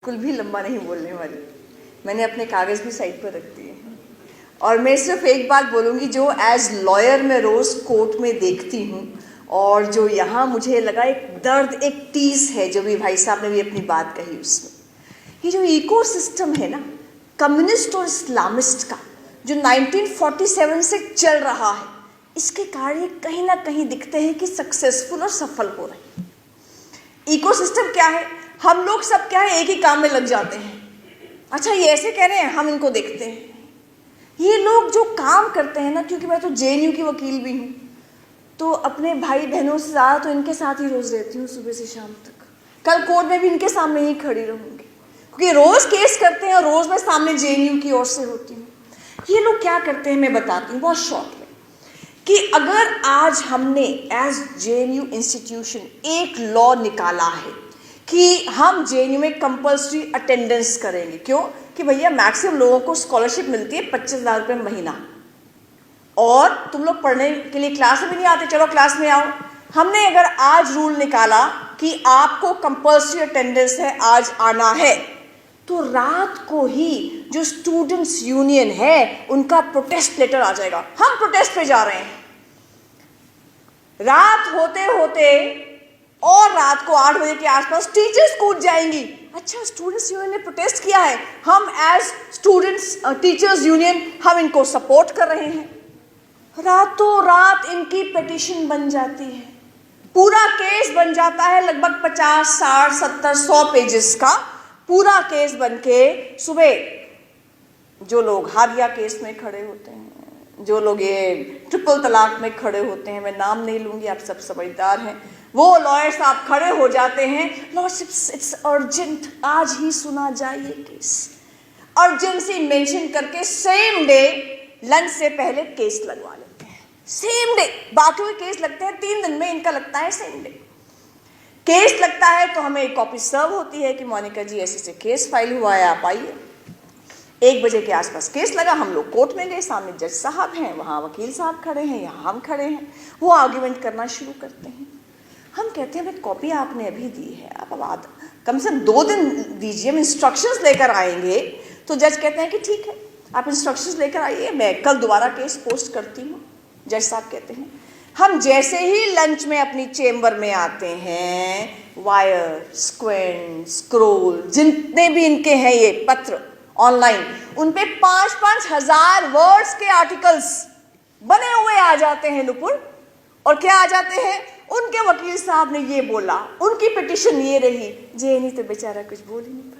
बिल्कुल भी लंबा नहीं बोलने वाली। मैंने अपने कागज़ भी साइड पर रख दिए हैं और मैं सिर्फ एक बात बोलूँगी जो एज लॉयर मैं रोज़ कोर्ट में देखती हूँ और जो यहाँ मुझे लगा एक दर्द, एक टीस है जो भी भाई साहब ने भी अपनी बात कही उसमें। ये जो इको सिस्टम है ना कम्युनिस्ट और इस्लामिस्ट का जो 1947 से चल रहा है, इसके कार्य कहीं ना कहीं दिखते हैं कि सक्सेसफुल और सफल हो रहे हैं। इको सिस्टम क्या है? हम लोग सब क्या है एक ही काम में लग जाते हैं। अच्छा ये ऐसे कह रहे हैं, हम इनको देखते हैं। ये लोग जो काम करते हैं ना, क्योंकि मैं तो जेएनयू की वकील भी हूँ तो अपने भाई बहनों से ज़्यादा तो इनके साथ ही रोज़ रहती हूँ सुबह से शाम तक। कल कोर्ट में भी इनके सामने ही खड़ी रहूँगी क्योंकि रोज़ केस करते हैं और रोज़ मैं सामने जेएनयू की ओर से होती हूँ। ये लोग क्या करते हैं मैं बताती हूँ बहुत शॉर्ट में कि अगर आज हमने एज जेएनयू इंस्टीट्यूशन एक लॉ निकाला है कि हम जेएनयू में कंपल्सरी अटेंडेंस करेंगे। क्यों? कि भैया मैक्सिमम लोगों को स्कॉलरशिप मिलती है 25,000 रुपये महीना और तुम लोग पढ़ने के लिए क्लास में भी नहीं आते, चलो क्लास में आओ। हमने अगर आज रूल निकाला कि आपको कंपल्सरी अटेंडेंस है, आज आना है, तो रात को ही जो स्टूडेंट्स यूनियन है उनका प्रोटेस्ट लेटर आ जाएगा। हम प्रोटेस्ट पे जा रहे हैं। रात होते होते और रात को 8 बजे के आसपास टीचर्स कूद जाएंगी। अच्छा स्टूडेंट्स यूनियन ने प्रोटेस्ट किया है, हम एज स्टूडेंट्स टीचर्स यूनियन हम इनको सपोर्ट कर रहे हैं। रातों रात इनकी पिटीशन बन जाती है, पूरा केस बन जाता है, लगभग 50, 60, 70, 100 पेजेस का पूरा केस बन के सुबह जो लोग हादिया केस में खड़े होते हैं, जो लोग ये ट्रिपल तलाक में खड़े होते हैं, मैं नाम नहीं लूंगी, आप सब समझदार हैं, वो लॉयर साहब खड़े हो जाते हैं। लॉर्डशिप्स इट्स अर्जेंट, आज ही सुना जाए ये केस। अर्जेंसी मेंशन करके सेम डे लंच से पहले केस लगवा लेते हैं। सेम डे, बाकी के केस लगते हैं 3 दिन में, इनका लगता है सेम डे। केस लगता है तो हमें एक कॉपी सर्व होती है कि मोनिका जी ऐसे से केस फाइल हुआ है, आप आइए। 1 बजे के आसपास केस लगा, हम लोग कोर्ट में गए, सामने जज साहब हैं, वहाँ वकील साहब खड़े हैं, यहाँ हम खड़े हैं, वो आर्ग्यूमेंट करना शुरू करते हैं। हम कहते हैं भाई कॉपी आपने अभी दी है, आप अब कम से कम 2 दिन दीजिए, हम इंस्ट्रक्शंस लेकर आएंगे। तो जज कहते हैं कि ठीक है आप इंस्ट्रक्शंस लेकर आइए, मैं कल दोबारा केस पोस्ट करती हूँ। जज साहब कहते हैं। हम जैसे ही लंच में अपनी चेम्बर में आते हैं, वायर, स्क्वेंट, स्क्रोल, जितने भी इनके हैं ये पत्र ऑनलाइन, उन पे 5-5 हज़ार वर्ड्स के आर्टिकल्स बने हुए आ जाते हैं नुपुर। और क्या आ जाते हैं? उनके वकील साहब ने ये बोला, उनकी पिटीशन ये रही, जेएनयू तो बेचारा कुछ बोल ही नहीं पाया।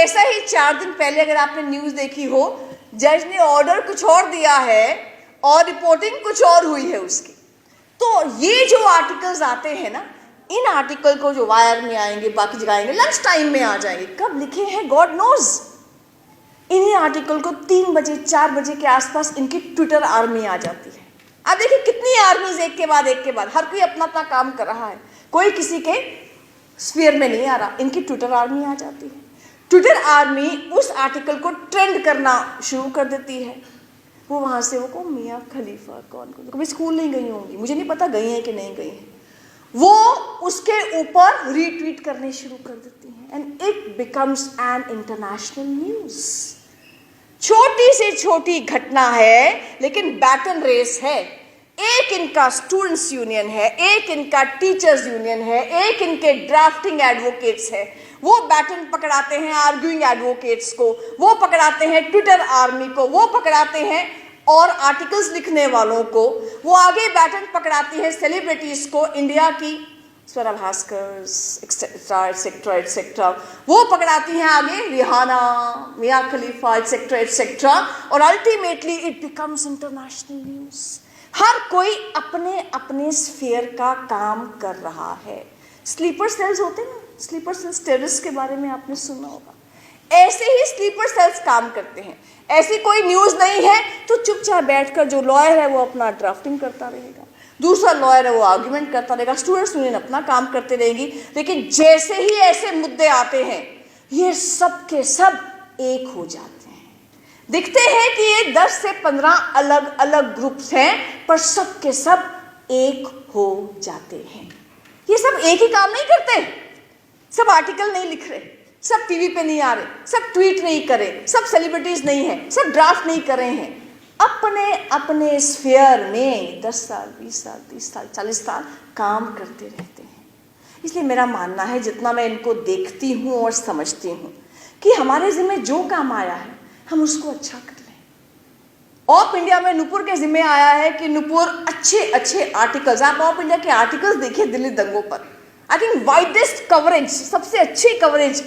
ऐसा ही 4 दिन पहले अगर आपने न्यूज़ देखी हो, जज ने ऑर्डर कुछ और दिया है और रिपोर्टिंग कुछ और हुई है उसकी। तो ये जो आर्टिकल्स आते हैं ना, इन आर्टिकल को जो वायर में आएंगे, बाकी जगह आएंगे, लंच टाइम में आ जाएंगे, कब लिखे हैं गॉड नोज। इन्हीं आर्टिकल को 3 बजे 4 बजे के आसपास इनकी ट्विटर आर्मी आ जाती है। अब देखिए कितनी आर्मीज एक के बाद हर कोई अपना अपना काम कर रहा है, कोई किसी के स्फीयर में नहीं आ रहा, इनकी ट्विटर आर्मी आ जाती है। ट्विटर आर्मी उस आर्टिकल को ट्रेंड करना शुरू कर देती है। वो वहाँ से वो को मियाँ खलीफा कौन कभी स्कूल नहीं गई होंगी, मुझे नहीं पता गई हैं कि नहीं गई हैं, वो उसके ऊपर रीट्वीट करने शुरू कर देती हैं and it becomes an international news. छोटी से छोटी घटना है लेकिन बैटन रेस है। एक इनका स्टूडेंट्स यूनियन है, एक इनका टीचर्स यूनियन है, एक इनके ड्राफ्टिंग एडवोकेट्स है, वो बैटन पकड़ाते हैं आर्ग्यूइंग एडवोकेट्स को, वो पकड़ाते हैं ट्विटर आर्मी को, वो पकड़ाते हैं और आर्टिकल्स लिखने वालों को, वो आगे बैटन पकड़ाती है सेलिब्रिटीज को, इंडिया की Swara Bhaskar etcetera etcetera etcetera, वो पकड़ाती हैं आगे Rihanna, Mia Khalifa etcetera etcetera, और ultimately it becomes international news. हर कोई अपने अपने स्फीयर का काम कर रहा है। स्लीपर सेल्स होते हैं, स्लीपर सेल्स टेररिस्ट के बारे में आपने सुना होगा, ऐसे ही स्लीपर सेल्स काम करते हैं। ऐसी कोई न्यूज़ नहीं है तो चुपचाप बैठकर जो लॉयर है वो अपना ड्राफ्टिंग करता रहेगा, दूसरा लॉयर है वो आर्ग्यूमेंट करता रहेगा, स्टूडेंट्स यूनियन अपना काम करते रहेंगी। लेकिन जैसे ही ऐसे मुद्दे आते हैं ये सब के सब एक हो जाते हैं। दिखते हैं कि ये 10 से 15 अलग अलग ग्रुप्स हैं पर सब के सब एक हो जाते हैं। ये सब एक ही काम नहीं करते, सब आर्टिकल नहीं लिख रहे, सब टीवी पे नहीं आ रहे, सब ट्वीट नहीं कर रहे, सब सेलिब्रिटीज नहीं है, सब ड्राफ्ट नहीं कर रहे हैं, अपने अपने स्फीयर में 10 साल 20 साल 30 साल 40 साल काम करते रहते हैं। इसलिए मेरा मानना है, जितना मैं इनको देखती हूँ और समझती हूँ, कि हमारे जिम्मे जो काम आया है हम उसको अच्छा कर लें। ऑफ इंडिया में नुपुर के जिम्मे आया है कि नुपुर अच्छे अच्छे आर्टिकल्स, आप ऑफ इंडिया के आर्टिकल्स देखिए दिल्ली दंगों पर, आई थिंक वाइडेस्ट कवरेज, सबसे अच्छी कवरेज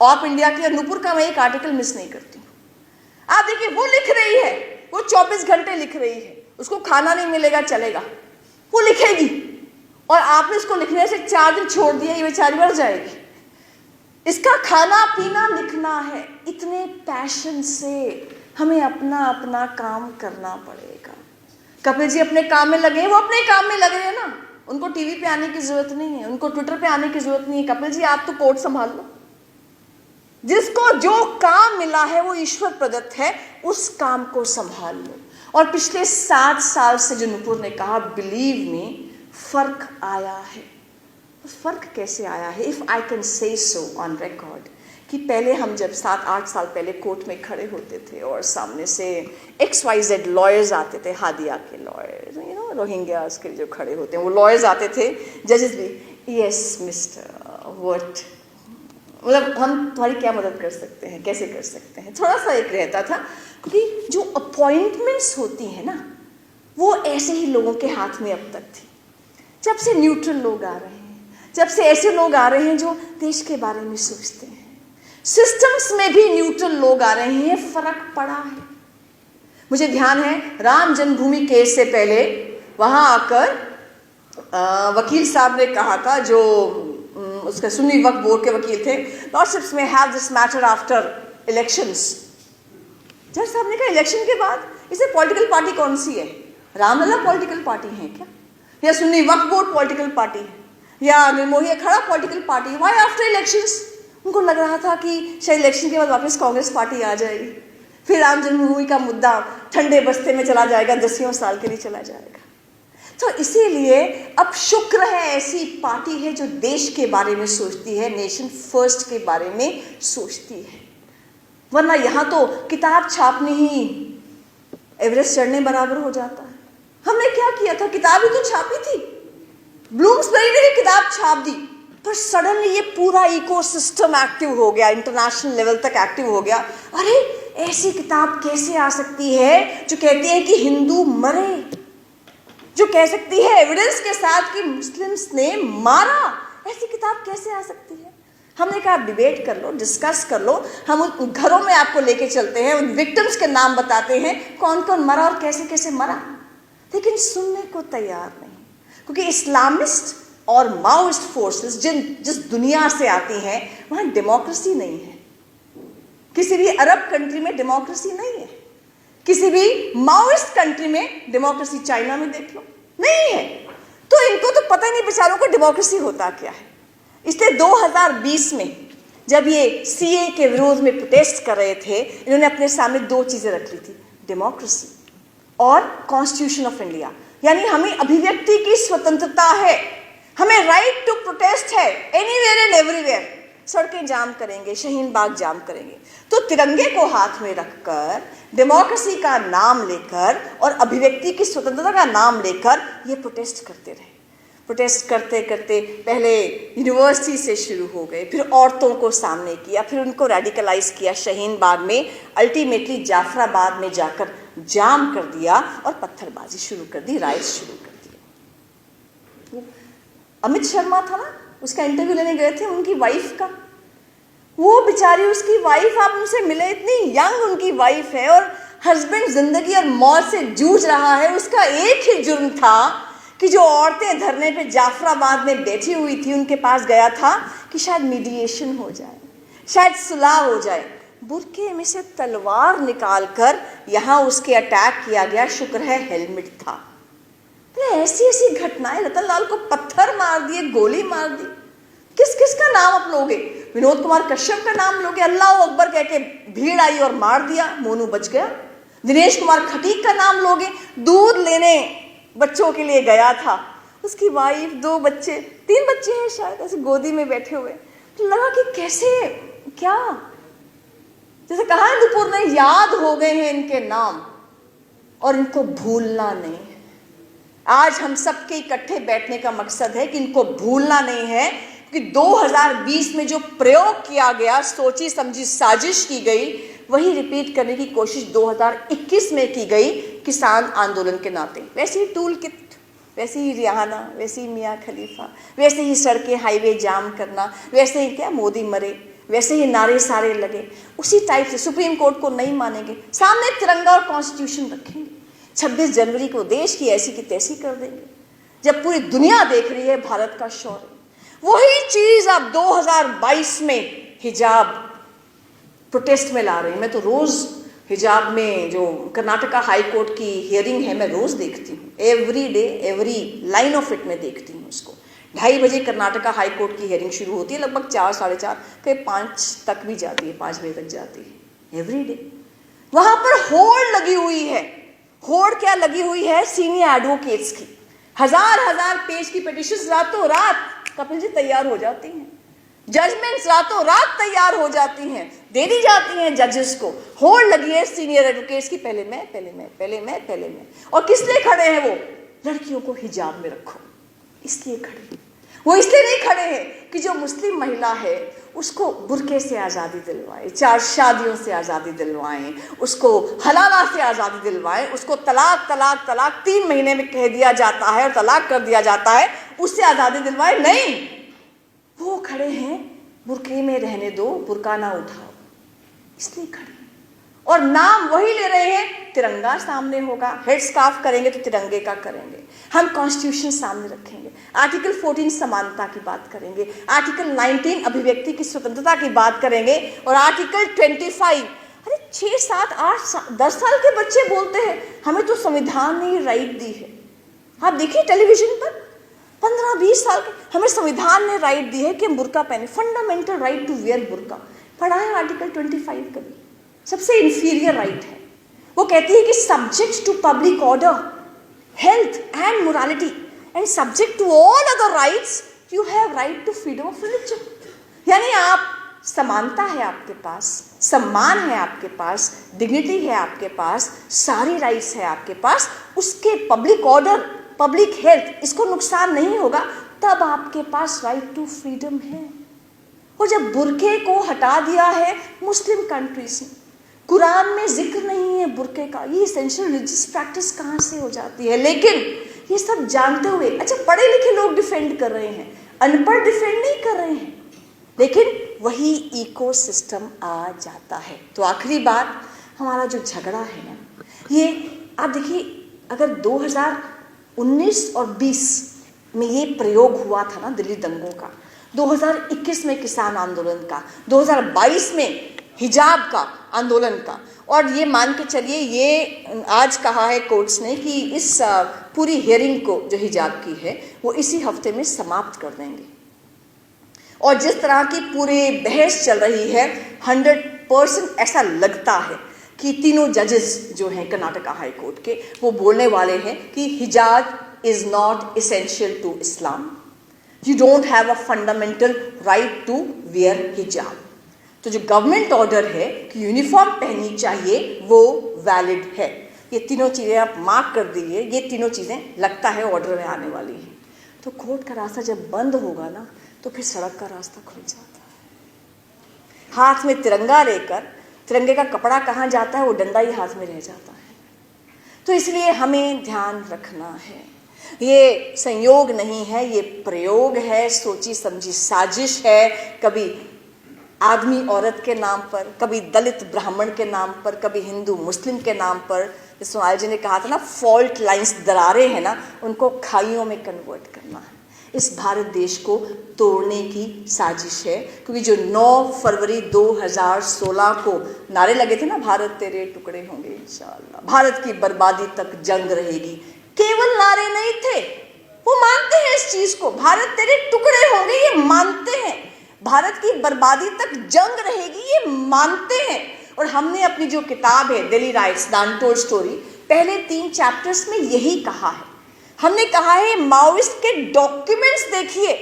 ऑफ इंडिया की, और नुपुर का मैं एक आर्टिकल मिस नहीं करती हूँ। आप देखिए, वो लिख रही है, वो 24 घंटे लिख रही है, उसको खाना नहीं मिलेगा चलेगा, वो लिखेगी, और आपने इसको लिखने से 4 दिन छोड़ दिया, ये बेचारी मर जाएगी। इसका खाना पीना लिखना है। इतने पैशन से हमें अपना अपना काम करना पड़ेगा। कपिल जी अपने काम में लगे हैं, वो अपने काम में लगे हैं ना, उनको टीवी पे आने की जरूरत नहीं है, उनको ट्विटर पे आने की जरूरत नहीं है। कपिल जी आप तो पोर्ट संभाल लो, जिसको जो काम मिला है वो ईश्वर प्रदत्त है, उस काम को संभाल लो। और पिछले 7 साल से जो नुपुर ने कहा, बिलीव मी, फर्क आया है। फर्क कैसे आया है? If I can say so on record, कि पहले हम जब 7-8 साल पहले कोर्ट में खड़े होते थे और सामने से XYZ लॉयर्स आते थे, हादिया के लॉयर्स, यू नो, रोहिंग्यास के जो खड़े होते हैं वो लॉयर्स आते थे, जजेस भी, यस मिस्टर व्हाट, मतलब हम तुम्हारी क्या मदद कर सकते हैं, कैसे कर सकते हैं, थोड़ा सा एक रहता था। क्योंकि जो अपॉइंटमेंट्स होती हैं ना, वो ऐसे ही लोगों के हाथ में अब तक थी। जब से न्यूट्रल लोग आ रहे हैं, जब से ऐसे लोग आ रहे हैं जो देश के बारे में सोचते हैं, सिस्टम्स में भी न्यूट्रल लोग आ रहे हैं, फर्क पड़ा है। मुझे ध्यान है, राम जन्मभूमि केस से पहले वहां आकर वकील साहब ने कहा था, जो उसके सुन्नी वक्फ बोर्ड के वकील थे, लॉर्डशिप्स में have this matter after elections. जज साहब ने कहा, इलेक्शन के बाद इसे पॉलिटिकल पार्टी कौन सी है? रामलला पॉलिटिकल पार्टी है क्या, या सुन्नी वक्फ बोर्ड पॉलिटिकल पार्टी है, या निर्मोही अखाड़ा पॉलिटिकल पार्टी है? Why after elections? उनको लग रहा था कि शायद इलेक्शन के बाद वापस कांग्रेस पार्टी आ जाएगी, फिर राम जन्मभूमि का मुद्दा ठंडे बस्ते में चला जाएगा, 10 साल के लिए चला जाएगा। तो इसीलिए अब शुक्र है ऐसी पार्टी है जो देश के बारे में सोचती है, नेशन फर्स्ट के बारे में सोचती है। वरना यहाँ तो किताब छापनी ही एवरेस्ट चढ़ने बराबर हो जाता है। हमने क्या किया था, किताब ही तो छापी थी, ब्लूम्सबरी ने भी किताब छाप दी, पर सडनली ये पूरा इकोसिस्टम एक्टिव हो गया, इंटरनेशनल लेवल तक एक्टिव हो गया। अरे ऐसी किताब कैसे आ सकती है जो कहती है कि हिंदू मरे, जो कह सकती है एविडेंस के साथ कि मुस्लिम्स ने मारा? ऐसी किताब कैसे आ सकती है? हमने कहा आप डिबेट कर लो, डिस्कस कर लो, हम उन घरों में आपको लेके चलते हैं, उन विक्टिम्स के नाम बताते हैं, कौन कौन मरा और कैसे कैसे मरा। लेकिन सुनने को तैयार नहीं, क्योंकि इस्लामिस्ट और माओइस्ट फोर्सेस जिस दुनिया से आती हैं, वहां डेमोक्रेसी नहीं है। किसी भी अरब कंट्री में डेमोक्रेसी नहीं है, किसी भी माओइस्ट कंट्री में डेमोक्रेसी, चाइना में देख लो, नहीं है। तो इनको तो पता ही नहीं बेचारों को डेमोक्रेसी होता क्या है। इसलिए 2020 में जब ये CA के विरोध में प्रोटेस्ट कर रहे थे, इन्होंने अपने सामने 2 चीजें रख ली थी, डेमोक्रेसी और कॉन्स्टिट्यूशन ऑफ इंडिया। यानी हमें अभिव्यक्ति की स्वतंत्रता है, हमें राइट टू प्रोटेस्ट है, एनीवेयर एंड एवरीवेयर। सड़कें जाम करेंगे, शाहीन बाग जाम करेंगे। तो तिरंगे को हाथ में रखकर, डेमोक्रेसी का नाम लेकर और अभिव्यक्ति की स्वतंत्रता का नाम लेकर ये प्रोटेस्ट करते रहे। प्रोटेस्ट करते करते पहले यूनिवर्सिटी से शुरू हो गए, फिर औरतों को सामने किया, फिर उनको रेडिकलाइज किया शाहीन बाग में, अल्टीमेटली जाफराबाद में जाकर जाम कर दिया और पत्थरबाजी शुरू कर दी, राइट्स शुरू कर दिए। अमित शर्मा था ना, उसका इंटरव्यू लेने गए थे उनकी वाइफ का, वो बेचारी उसकी वाइफ, आप उनसे मिले, इतनी यंग उनकी वाइफ है और हस्बैंड जिंदगी और मौत से जूझ रहा है। उसका एक ही जुर्म था कि जो औरतें धरने पे जाफराबाद में बैठी हुई थी उनके पास गया था कि शायद मीडिएशन हो जाए, शायद सुलह हो जाए। बुरके में से तलवार निकालकर यहाँ उसके अटैक किया गया, शुक्र है हेलमेट था। ऐसी ऐसी घटनाएं, रतन लाल को पत्थर मार दिए, गोली मार दी, किस किस का नाम आप लोगे? विनोद कुमार कश्यप का नाम लोगे, अल्लाह अकबर कह के भीड़ आई और मार दिया, मोनू बच गया। दिनेश कुमार खटीक का नाम लोगे, दूध लेने बच्चों के लिए गया था, उसकी वाइफ, 2 बच्चे, 3 बच्चे हैं शायद, ऐसे गोदी में बैठे हुए, तो लगा कि कैसे, क्या, जैसे कहा नुपुर ने, याद हो गए हैं इनके नाम और इनको भूलना नहीं है। आज हम सबके इकट्ठे बैठने का मकसद है कि इनको भूलना नहीं है, क्योंकि 2020 में जो प्रयोग किया गया, सोची समझी साजिश की गई, वही रिपीट करने की कोशिश 2021 में की गई किसान आंदोलन के नाते। वैसे ही टूल किट, वैसे ही रिहाना, वैसे ही मियाँ खलीफा, वैसे ही सड़कें हाईवे जाम करना, वैसे ही क्या मोदी मरे, वैसे ही नारे सारे लगे, उसी टाइप से सुप्रीम कोर्ट को नहीं मानेंगे, सामने तिरंगा और कॉन्स्टिट्यूशन रखेंगे, 26 जनवरी को देश की ऐसी की तैसी कर देंगे, जब पूरी दुनिया देख रही है भारत का शौर्य। वही चीज अब 2022 में हिजाब प्रोटेस्ट में ला रहे हैं। मैं तो रोज हिजाब में जो कर्नाटका हाई कोर्ट की हियरिंग है, मैं रोज देखती हूँ, every day, every line of it में देखती हूँ उसको। 2:30 बजे कर्नाटका हाई कोर्ट की हियरिंग शुरू होती है, लगभग 4, 4:30, कहीं 5 तक भी जाती है, 5 बजे तक जाती है एवरी डे। वहां पर होड़ लगी हुई है। होड़ क्या लगी हुई है? सीनियर एडवोकेट्स की हजार पेज की पिटिशंस रातों रात कपिल जी तैयार हो जाती हैं, जजमेंट्स रातों रात तैयार हो जाती हैं, दे दी जाती हैं जजेस को। होड़ लगी है सीनियर एडवोकेट्स की, पहले मैं। और किस लिए खड़े हैं वो? लड़कियों को हिजाब में रखो, इसलिए खड़े। वो इसलिए नहीं खड़े हैं कि जो मुस्लिम महिला है उसको बुर्के से आज़ादी दिलवाए, 4 शादियों से आज़ादी दिलवाएं, उसको हलाला से आज़ादी दिलवाएं, उसको तलाक 3 महीने में कह दिया जाता है और तलाक कर दिया जाता है, उससे आज़ादी दिलवाए। नहीं, वो खड़े हैं बुर्के में रहने दो, बुर्का ना उठाओ, इसलिए खड़े। और नाम वही ले रहे हैं, तिरंगा सामने होगा, हेड स्कार्फ करेंगे तो तिरंगे का करेंगे, हम कॉन्स्टिट्यूशन सामने रखेंगे, आर्टिकल 14 समानता की बात करेंगे, आर्टिकल 19 अभिव्यक्ति की स्वतंत्रता की बात करेंगे, और आर्टिकल 25, अरे 6, 7, 8, 10 साल के बच्चे बोलते हैं हमें तो संविधान ने राइट दी है। आप देखिए टेलीविजन पर 15-20 साल के, हमें संविधान ने राइट दी है कि हम बुर्का पहने, फंडामेंटल राइट टू वियर बुर्का। पढ़ा है आर्टिकल 25 कभी? सबसे इंफीरियर राइट है। वो कहती है कि subject to public order, health and morality and subject to all other rights, you have right to freedom of religion. यानी आप, समानता है आपके पास, सम्मान है आपके पास, डिग्निटी है आपके पास, सारी राइट्स है आपके पास, उसके पब्लिक ऑर्डर, पब्लिक हेल्थ, इसको नुकसान नहीं होगा, तब आपके पास राइट टू फ्रीडम है। और जब बुर्के को हटा दिया है मुस्लिम कंट्रीज ने, कुरान में जिक्र नहीं है बुर्के का, ये एसेंशियल रिलीजियस प्रैक्टिस कहाँ से हो जाती है? लेकिन ये सब जानते हुए, अच्छा पढ़े लिखे लोग डिफेंड कर रहे हैं, अनपढ़ डिफेंड नहीं कर रहे हैं, लेकिन वही इकोसिस्टम आ जाता है। तो आखिरी बात, हमारा जो झगड़ा है ना, ये आप देखिए, अगर 2019 और 20 में ये प्रयोग हुआ था ना दिल्ली दंगों का, 2021 में किसान आंदोलन का, 2022 में हिजाब का आंदोलन का, और ये मान के चलिए, ये आज कहा है कोर्ट्स ने कि इस पूरी हियरिंग को जो हिजाब की है वो इसी हफ्ते में समाप्त कर देंगे। और जिस तरह की पूरी बहस चल रही है, 100% ऐसा लगता है कि तीनों जजेस जो हैं कर्नाटका हाई कोर्ट के, वो बोलने वाले हैं कि hijab is not essential to Islam, you don't have a fundamental right to wear hijab. तो जो गवर्नमेंट ऑर्डर है कि यूनिफॉर्म पहननी चाहिए, वो वैलिड है। ये तीनों चीज़ें आप मार्क कर दीजिए, ये तीनों चीज़ें लगता है ऑर्डर में आने वाली हैं। तो कोर्ट का रास्ता जब बंद होगा ना, तो फिर सड़क का रास्ता खुल जाता है। हाथ में तिरंगा लेकर, तिरंगे का कपड़ा कहाँ जाता है, वो डंडा ही हाथ में रह जाता है। तो इसलिए हमें ध्यान रखना है, ये संयोग नहीं है, ये प्रयोग है, सोची समझी साजिश है, कभी आदमी औरत के नाम पर, कभी दलित ब्राह्मण के नाम पर, कभी हिंदू मुस्लिम के नाम पर। सोनाल जी ने कहा था ना, फॉल्ट लाइंस, दरारें हैं ना, उनको खाइयों में कन्वर्ट करना है। इस भारत देश को तोड़ने की साजिश है, क्योंकि जो 9 फरवरी 2016 को नारे लगे थे ना, भारत तेरे टुकड़े होंगे इंशाअल्लाह, भारत की बर्बादी तक जंग रहेगी, केवल नारे नहीं थे, वो मानते हैं इस चीज को, भारत तेरे टुकड़े होंगे ये मानते हैं, भारत की बर्बादी तक जंग रहेगी ये मानते हैं। और हमने अपनी जो किताब है Delhi rights the untold story, पहले 3 चैप्टर्स में यही कहा है। हमने कहा है माओइस्ट के डॉक्यूमेंट्स देखिए,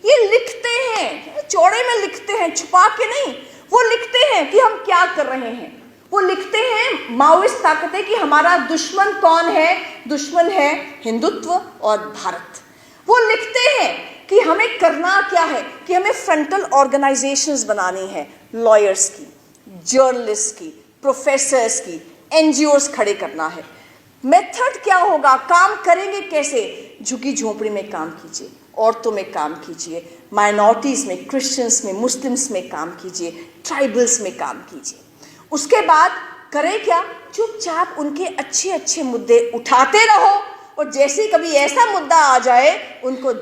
ये लिखते हैं, चौड़े में लिखते हैं, छुपा के नहीं। वो लिखते हैं कि हम क्या कर रहे हैं। वो लिखते हैं, माओइस्ट ताकतें, कि हमारा दुश्मन कौन है। दुश्मन है हिंदुत्व और भारत। वो लिखते हैं कि हमें करना क्या है, कि हमें फ्रंटल ऑर्गेनाइजेशंस बनानी है, लॉयर्स की, जर्नलिस्ट की, प्रोफेसर्स की, एनजीओस खड़े करना है। मेथड क्या होगा, काम करेंगे कैसे? झुकी झोंपड़ी में काम कीजिए, औरतों में काम कीजिए, माइनॉरिटीज़ में, क्रिश्चियंस में, मुस्लिम्स में काम कीजिए, ट्राइबल्स में काम कीजिए। उसके बाद करें क्या, चुपचाप उनके अच्छे अच्छे मुद्दे उठाते रहो, और जैसे कभी ऐसा मुद्दा आ जाए उनको